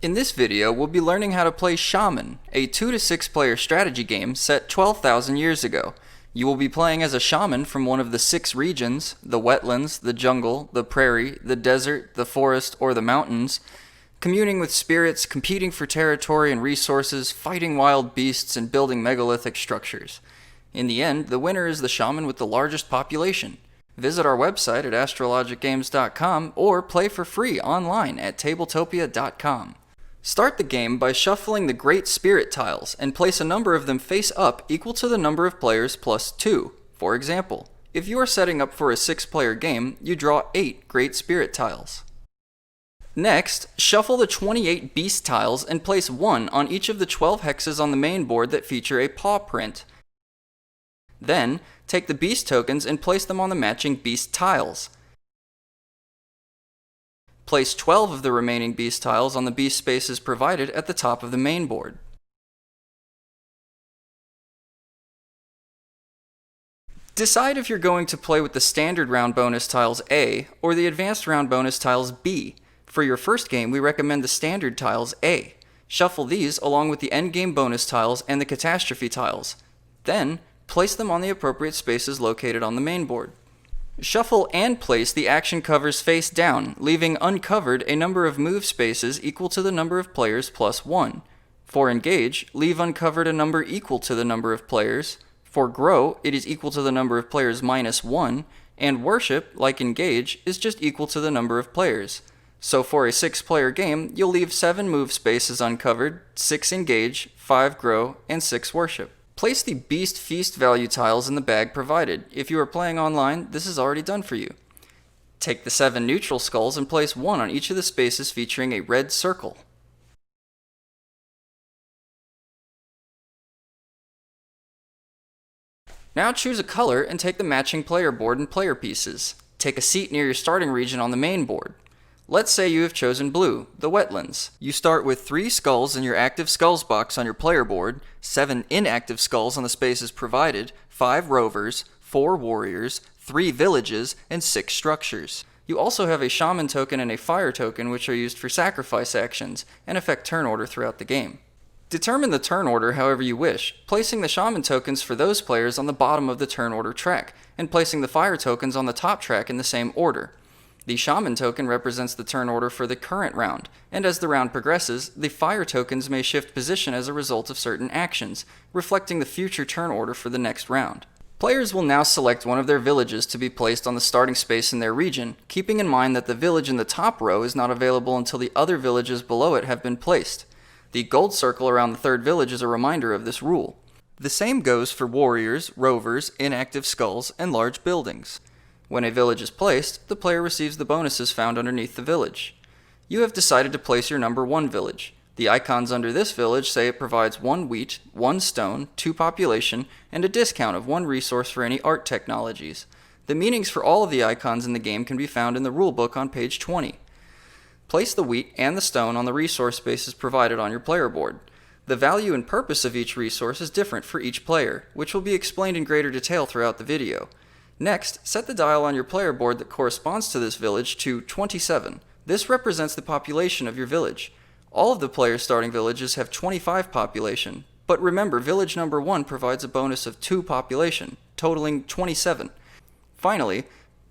In this video, we'll be learning how to play Shaman, a 2 to 6 player strategy game set 12,000 years ago. You will be playing as a shaman from one of the 6 regions: the wetlands, the jungle, the prairie, the desert, the forest, or the mountains, communing with spirits, competing for territory and resources, fighting wild beasts, and building megalithic structures. In the end, the winner is the shaman with the largest population. Visit our website at astrologicgames.com or play for free online at Tabletopia.com. Start the game by shuffling the Great Spirit tiles and place a number of them face up equal to the number of players plus 2. For example, if you are setting up for a 6-player game, you draw 8 Great Spirit tiles. Next, shuffle the 28 Beast tiles and place 1 on each of the 12 hexes on the main board that feature a paw print. Then, take the Beast tokens and place them on the matching Beast tiles. Place 12 of the remaining Beast tiles on the Beast spaces provided at the top of the main board. Decide if you're going to play with the standard round bonus tiles A or the advanced round bonus tiles B. For your first game, we recommend the standard tiles A. Shuffle these along with the endgame bonus tiles and the catastrophe tiles. Then, place them on the appropriate spaces located on the main board. Shuffle and place the action covers face down, leaving uncovered a number of move spaces equal to the number of players plus 1. For engage, leave uncovered a number equal to the number of players. For grow, it is equal to the number of players minus 1. And worship, like engage, is just equal to the number of players. So for a 6-player game, you'll leave 7 move spaces uncovered, 6 engage, 5 grow, and 6 worship. Place the Beast Feast value tiles in the bag provided. If you are playing online, this is already done for you. Take the 7 neutral skulls and place 1 on each of the spaces featuring a red circle. Now choose a color and take the matching player board and player pieces. Take a seat near your starting region on the main board. Let's say you have chosen blue, the wetlands. You start with 3 skulls in your active skulls box on your player board, 7 inactive skulls on the spaces provided, 5 rovers, 4 warriors, 3 villages, and 6 structures. You also have a shaman token and a fire token, which are used for sacrifice actions and affect turn order throughout the game. Determine the turn order however you wish, placing the shaman tokens for those players on the bottom of the turn order track, and placing the fire tokens on the top track in the same order. The Shaman token represents the turn order for the current round, and as the round progresses, the fire tokens may shift position as a result of certain actions, reflecting the future turn order for the next round. Players will now select one of their villages to be placed on the starting space in their region, keeping in mind that the village in the top row is not available until the other villages below it have been placed. The gold circle around the third village is a reminder of this rule. The same goes for warriors, rovers, inactive skulls, and large buildings. When a village is placed, the player receives the bonuses found underneath the village. You have decided to place your number 1 village. The icons under this village say it provides 1 wheat, 1 stone, 2 population, and a discount of 1 resource for any art technologies. The meanings for all of the icons in the game can be found in the rulebook on page 20. Place the wheat and the stone on the resource spaces provided on your player board. The value and purpose of each resource is different for each player, which will be explained in greater detail throughout the video. Next, set the dial on your player board that corresponds to this village to 27. This represents the population of your village. All of the players' starting villages have 25 population, but remember, village number 1 provides a bonus of 2 population, totaling 27. Finally,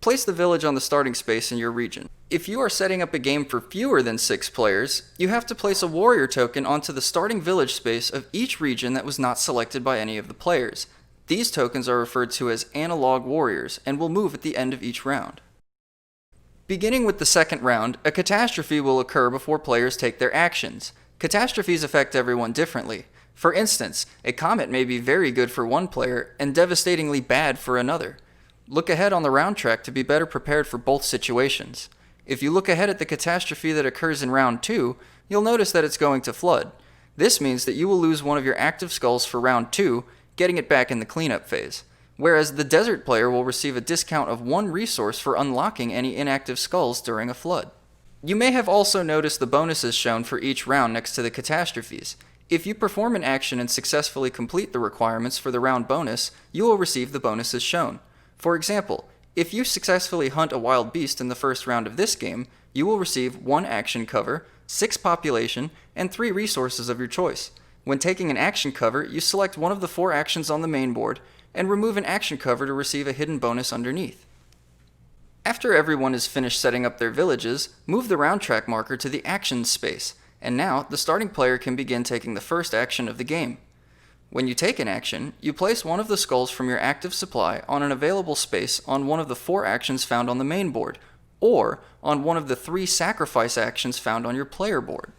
place the village on the starting space in your region. If you are setting up a game for fewer than 6 players, you have to place a warrior token onto the starting village space of each region that was not selected by any of the players. These tokens are referred to as analog warriors and will move at the end of each round. Beginning with the second round, a catastrophe will occur before players take their actions. Catastrophes affect everyone differently. For instance, a comet may be very good for one player and devastatingly bad for another. Look ahead on the round track to be better prepared for both situations. If you look ahead at the catastrophe that occurs in round 2, you'll notice that it's going to flood. This means that you will lose one of your active skulls for round 2, getting it back in the cleanup phase, whereas the desert player will receive a discount of 1 resource for unlocking any inactive skulls during a flood. You may have also noticed the bonuses shown for each round next to the catastrophes. If you perform an action and successfully complete the requirements for the round bonus, you will receive the bonuses shown. For example, If you successfully hunt a wild beast in the first round of this game, you will receive 1 action cover, 6 population, and 3 resources of your choice. When taking an action cover, you select one of the 4 actions on the main board, and remove an action cover to receive a hidden bonus underneath. After everyone is finished setting up their villages, move the round track marker to the Actions space, and now the starting player can begin taking the first action of the game. When you take an action, you place one of the skulls from your active supply on an available space on one of the 4 actions found on the main board, or on one of the 3 sacrifice actions found on your player board.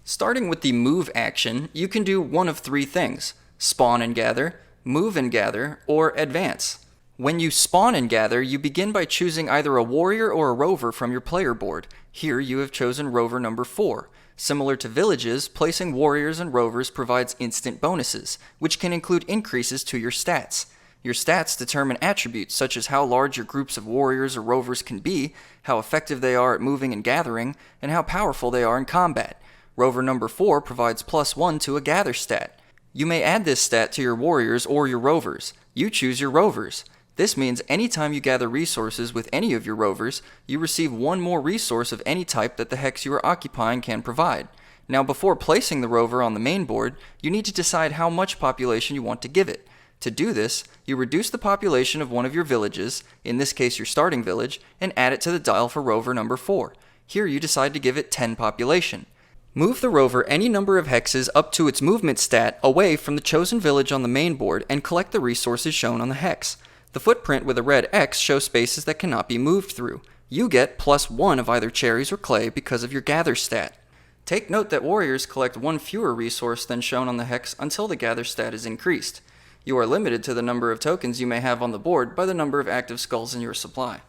Starting with the Move action, you can do one of 3 things: Spawn and Gather, Move and Gather, or Advance. When you spawn and gather, you begin by choosing either a warrior or a rover from your player board. Here you have chosen rover number 4. Similar to villages, placing warriors and rovers provides instant bonuses, which can include increases to your stats. Your stats determine attributes such as how large your groups of warriors or rovers can be, how effective they are at moving and gathering, and how powerful they are in combat. Rover number 4 provides +1 to a gather stat. You may add this stat to your warriors or your rovers. You choose your rovers. This means anytime you gather resources with any of your rovers, you receive 1 more resource of any type that the hex you are occupying can provide. Now, before placing the rover on the main board, you need to decide how much population you want to give it. To do this, you reduce the population of one of your villages, in this case your starting village, and add it to the dial for rover number 4. Here you decide to give it 10 population. Move the rover any number of hexes up to its movement stat away from the chosen village on the main board and collect the resources shown on the hex. The footprint with a red X shows spaces that cannot be moved through. You get +1 of either cherries or clay because of your gather stat. Take note that warriors collect 1 fewer resource than shown on the hex until the gather stat is increased. You are limited to the number of tokens you may have on the board by the number of active skulls in your supply.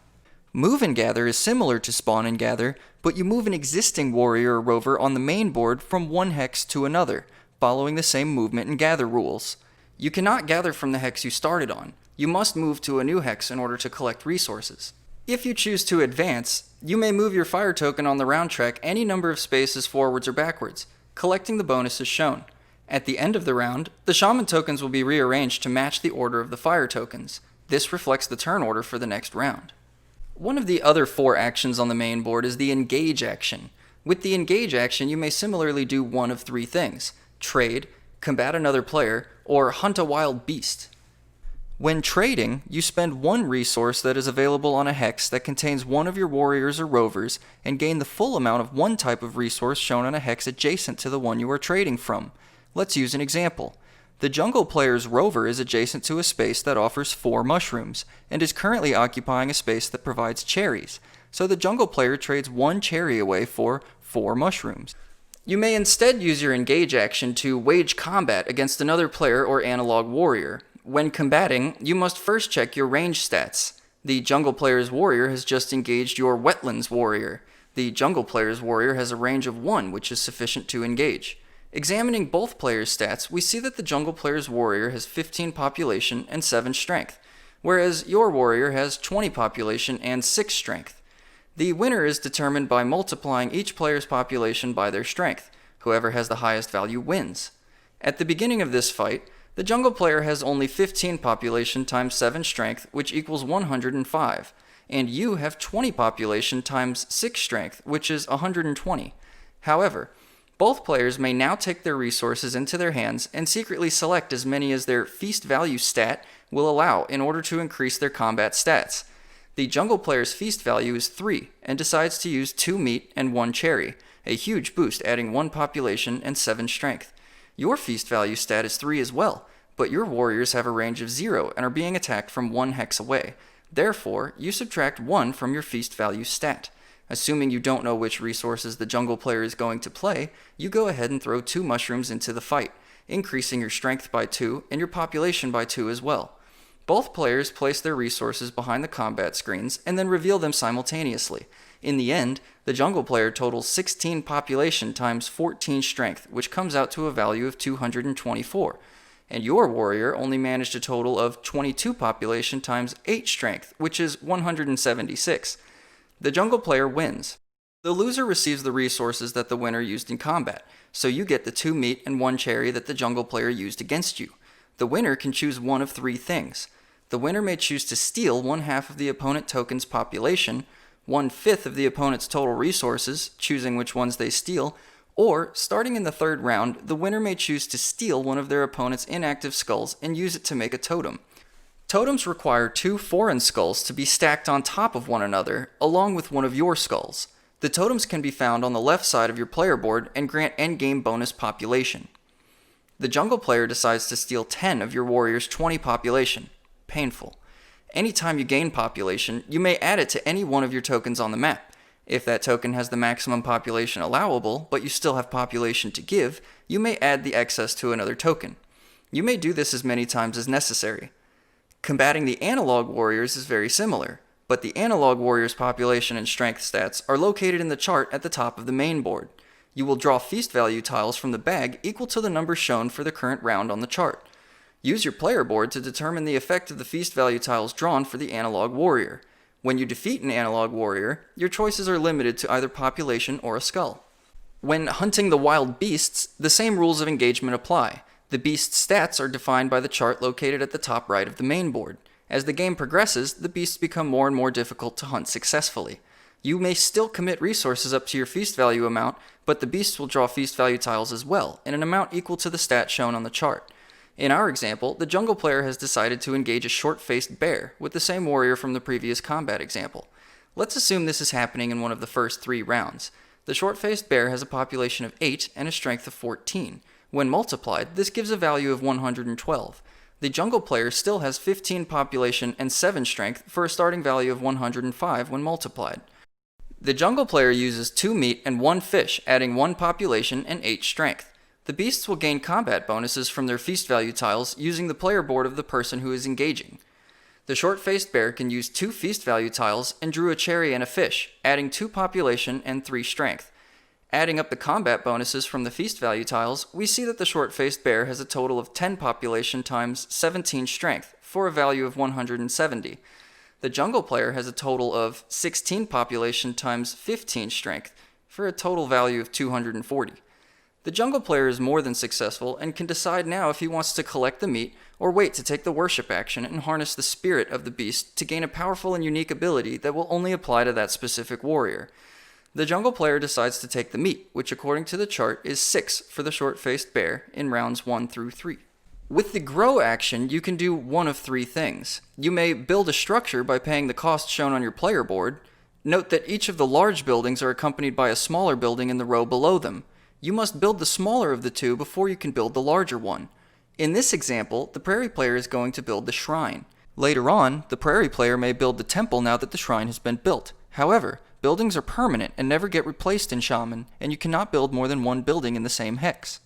Move and Gather is similar to Spawn and Gather, but you move an existing warrior or rover on the main board from one hex to another, following the same movement and gather rules. You cannot gather from the hex you started on. You must move to a new hex in order to collect resources. If you choose to advance, you may move your fire token on the round track any number of spaces forwards or backwards, collecting the bonuses shown. At the end of the round, the Shaman tokens will be rearranged to match the order of the fire tokens. This reflects the turn order for the next round. One of the other 4 actions on the main board is the Engage action. With the Engage action, you may similarly do one of 3 things: trade, combat another player, or hunt a wild beast. When trading, you spend 1 resource that is available on a hex that contains one of your warriors or rovers and gain the full amount of 1 type of resource shown on a hex adjacent to the one you are trading from. Let's use an example. The jungle player's rover is adjacent to a space that offers 4 mushrooms and is currently occupying a space that provides cherries, so the jungle player trades 1 cherry away for 4 mushrooms. You may instead use your Engage action to wage combat against another player or analog warrior. When combating, you must first check your range stats. The jungle player's warrior has just engaged your wetlands warrior. The jungle player's warrior has a range of 1, which is sufficient to engage. Examining both players' stats, we see that the jungle player's warrior has 15 population and 7 strength, whereas your warrior has 20 population and 6 strength. The winner is determined by multiplying each player's population by their strength. Whoever has the highest value wins. At the beginning of this fight, the jungle player has only 15 population times 7 strength, which equals 105, and you have 20 population times 6 strength, which is 120. However, both players may now take their resources into their hands and secretly select as many as their feast value stat will allow in order to increase their combat stats. The jungle player's feast value is 3 and decides to use 2 meat and 1 cherry, a huge boost adding 1 population and 7 strength. Your feast value stat is 3 as well, but your warriors have a range of 0 and are being attacked from 1 hex away. Therefore, you subtract 1 from your feast value stat. Assuming you don't know which resources the jungle player is going to play, you go ahead and throw 2 mushrooms into the fight, increasing your strength by 2 and your population by 2 as well. Both players place their resources behind the combat screens and then reveal them simultaneously. In the end, the jungle player totals 16 population times 14 strength, which comes out to a value of 224. And your warrior only managed a total of 22 population times 8 strength, which is 176. The jungle player wins. The loser receives the resources that the winner used in combat, so you get the 2 meat and 1 cherry that the jungle player used against you. The winner can choose one of 3 things: The winner may choose to steal 1/2 of the opponent token's population, 1/5 of the opponent's total resources, choosing which ones they steal, or, starting in the third round, the winner may choose to steal one of their opponent's inactive skulls and use it to make a totem. Totems require 2 foreign skulls to be stacked on top of one another, along with one of your skulls. The totems can be found on the left side of your player board and grant endgame bonus population. The jungle player decides to steal 10 of your warrior's 20 population. Painful. Anytime you gain population, you may add it to any one of your tokens on the map. If that token has the maximum population allowable, but you still have population to give, you may add the excess to another token. You may do this as many times as necessary. Combating the analog warriors is very similar, but the analog warriors' population and strength stats are located in the chart at the top of the main board. You will draw feast value tiles from the bag equal to the number shown for the current round on the chart. Use your player board to determine the effect of the feast value tiles drawn for the analog warrior. When you defeat an analog warrior, your choices are limited to either population or a skull. When hunting the wild beasts, the same rules of engagement apply. The beast's stats are defined by the chart located at the top right of the main board. As the game progresses, the beasts become more and more difficult to hunt successfully. You may still commit resources up to your feast value amount, but the beasts will draw feast value tiles as well, in an amount equal to the stat shown on the chart. In our example, the jungle player has decided to engage a short-faced bear with the same warrior from the previous combat example. Let's assume this is happening in one of the first 3 rounds. The short-faced bear has a population of 8 and a strength of 14. When multiplied, this gives a value of 112. The jungle player still has 15 population and 7 strength for a starting value of 105 when multiplied. The jungle player uses 2 meat and 1 fish, adding 1 population and 8 strength. The beasts will gain combat bonuses from their feast value tiles using the player board of the person who is engaging. The short-faced bear can use 2 feast value tiles and drew a cherry and a fish, adding 2 population and 3 strength. Adding up the combat bonuses from the feast value tiles, we see that the short-faced bear has a total of 10 population times 17 strength, for a value of 170. The jungle player has a total of 16 population times 15 strength, for a total value of 240. The jungle player is more than successful and can decide now if he wants to collect the meat or wait to take the worship action and harness the spirit of the beast to gain a powerful and unique ability that will only apply to that specific warrior. The jungle player decides to take the meat, which according to the chart is 6 for the short-faced bear in rounds 1 through 3. With the grow action, you can do one of 3 things. You may build a structure by paying the cost shown on your player board. Note that each of the large buildings are accompanied by a smaller building in the row below them. You must build the smaller of the 2 before you can build the larger one. In this example, the prairie player is going to build the shrine. Later on, the prairie player may build the temple now that the shrine has been built. However, buildings are permanent and never get replaced in Shaman, and you cannot build more than 1 building in the same hex.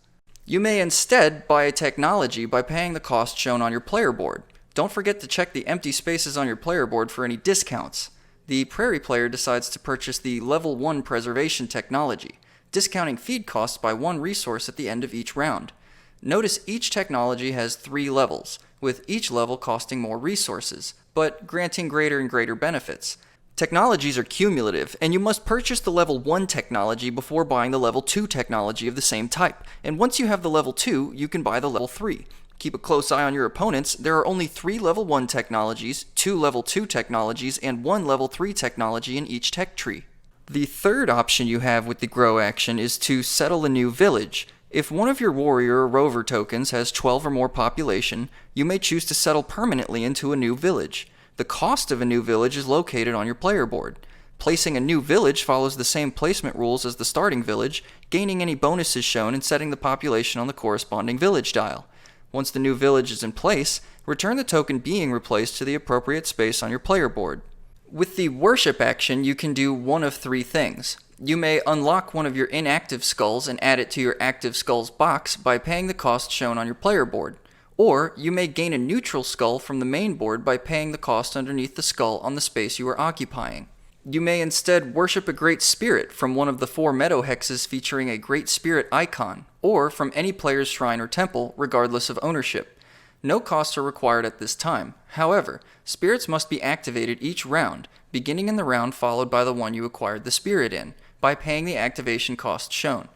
You may instead buy a technology by paying the cost shown on your player board. Don't forget to check the empty spaces on your player board for any discounts. The prairie player decides to purchase the level 1 preservation technology, discounting feed costs by 1 resource at the end of each round. Notice each technology has 3 levels, with each level costing more resources, but granting greater and greater benefits. Technologies are cumulative, and you must purchase the level 1 technology before buying the level 2 technology of the same type, and once you have the level 2, you can buy the level 3. Keep a close eye on your opponents. There are only 3 level 1 technologies, 2 level 2 technologies, and 1 level 3 technology in each tech tree. The third option you have with the grow action is to settle a new village. If one of your warrior or rover tokens has 12 or more population, you may choose to settle permanently into a new village. The cost of a new village is located on your player board. Placing a new village follows the same placement rules as the starting village, gaining any bonuses shown and setting the population on the corresponding village dial. Once the new village is in place, return the token being replaced to the appropriate space on your player board. With the worship action, you can do one of 3 things. You may unlock one of your inactive skulls and add it to your active skulls box by paying the cost shown on your player board. Or you may gain a neutral skull from the main board by paying the cost underneath the skull on the space you are occupying. You may instead worship a Great Spirit from one of the 4 meadow hexes featuring a Great Spirit icon, or from any player's shrine or temple, regardless of ownership. No costs are required at this time. However, spirits must be activated each round, beginning in the round followed by the one you acquired the spirit in, by paying the activation cost shown.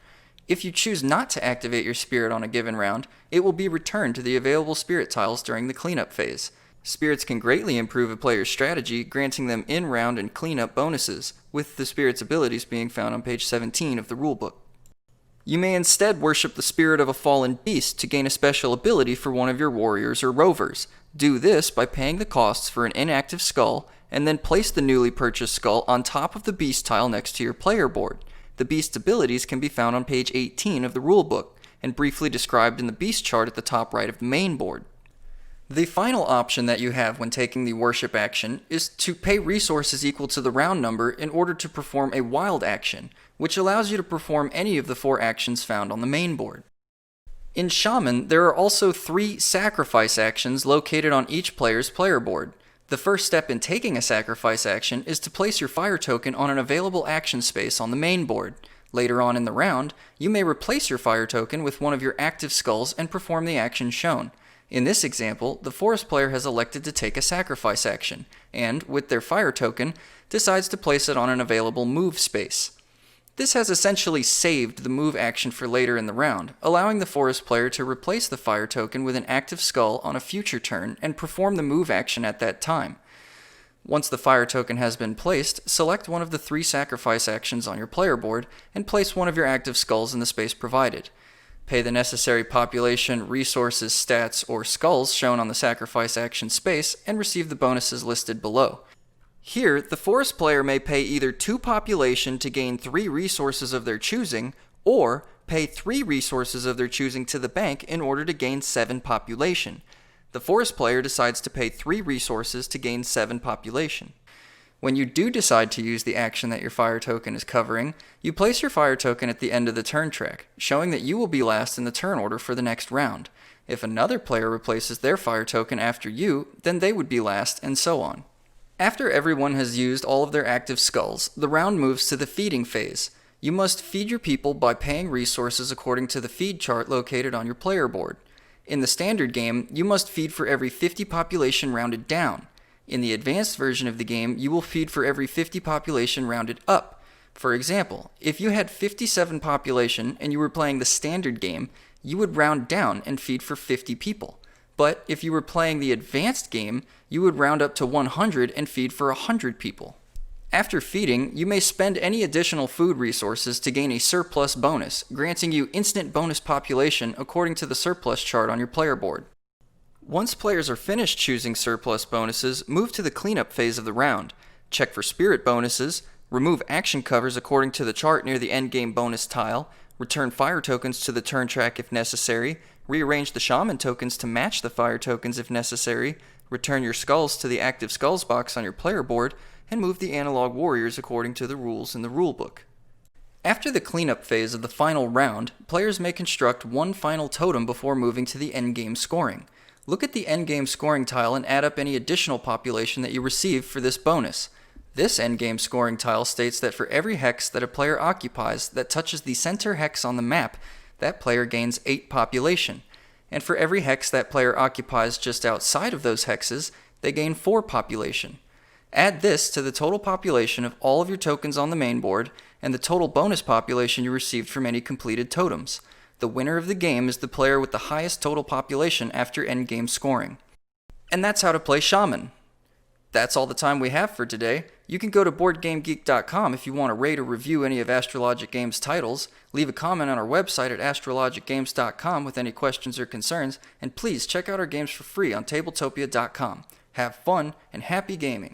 If you choose not to activate your spirit on a given round, it will be returned to the available spirit tiles during the cleanup phase. Spirits can greatly improve a player's strategy, granting them in-round and cleanup bonuses, with the spirit's abilities being found on page 17 of the rulebook. You may instead worship the spirit of a fallen beast to gain a special ability for one of your warriors or rovers. Do this by paying the costs for an inactive skull, and then place the newly purchased skull on top of the beast tile next to your player board. The beast's abilities can be found on page 18 of the rulebook, and briefly described in the beast chart at the top right of the main board. The final option that you have when taking the worship action is to pay resources equal to the round number in order to perform a wild action, which allows you to perform any of the 4 actions found on the main board. In Shaman, there are also 3 sacrifice actions located on each player's player board. The first step in taking a sacrifice action is to place your fire token on an available action space on the main board. Later on in the round, you may replace your fire token with one of your active skulls and perform the action shown. In this example, the forest player has elected to take a sacrifice action, and, with their fire token, decides to place it on an available move space. This has essentially saved the move action for later in the round, allowing the forest player to replace the fire token with an active skull on a future turn and perform the move action at that time. Once the fire token has been placed, select one of the 3 sacrifice actions on your player board and place one of your active skulls in the space provided. Pay the necessary population, resources, stats, or skulls shown on the sacrifice action space and receive the bonuses listed below. Here, the forest player may pay either 2 population to gain 3 resources of their choosing, or pay 3 resources of their choosing to the bank in order to gain 7 population. The forest player decides to pay 3 resources to gain 7 population. When you do decide to use the action that your fire token is covering, you place your fire token at the end of the turn track, showing that you will be last in the turn order for the next round. If another player replaces their fire token after you, then they would be last, and so on. After everyone has used all of their active skulls, the round moves to the feeding phase. You must feed your people by paying resources according to the feed chart located on your player board. In the standard game, you must feed for every 50 population rounded down. In the advanced version of the game, you will feed for every 50 population rounded up. For example, if you had 57 population and you were playing the standard game, you would round down and feed for 50 people. But if you were playing the advanced game, you would round up to 100 and feed for 100 people. After feeding, you may spend any additional food resources to gain a surplus bonus, granting you instant bonus population according to the surplus chart on your player board. Once players are finished choosing surplus bonuses, move to the cleanup phase of the round. Check for spirit bonuses, remove action covers according to the chart near the endgame bonus tile, return fire tokens to the turn track if necessary, rearrange the shaman tokens to match the fire tokens if necessary, return your skulls to the active skulls box on your player board, and move the analog warriors according to the rules in the rulebook. After the cleanup phase of the final round, players may construct one final totem before moving to the endgame scoring. Look at the endgame scoring tile and add up any additional population that you receive for this bonus. This endgame scoring tile states that for every hex that a player occupies that touches the center hex on the map, that player gains 8 population. And for every hex that player occupies just outside of those hexes, they gain 4 population. Add this to the total population of all of your tokens on the main board and the total bonus population you received from any completed totems. The winner of the game is the player with the highest total population after endgame scoring. And that's how to play Shaman. That's all the time we have for today. You can go to BoardGameGeek.com if you want to rate or review any of Astrologic Games' titles, leave a comment on our website at astrologicgames.com with any questions or concerns, and please check out our games for free on Tabletopia.com. Have fun and happy gaming!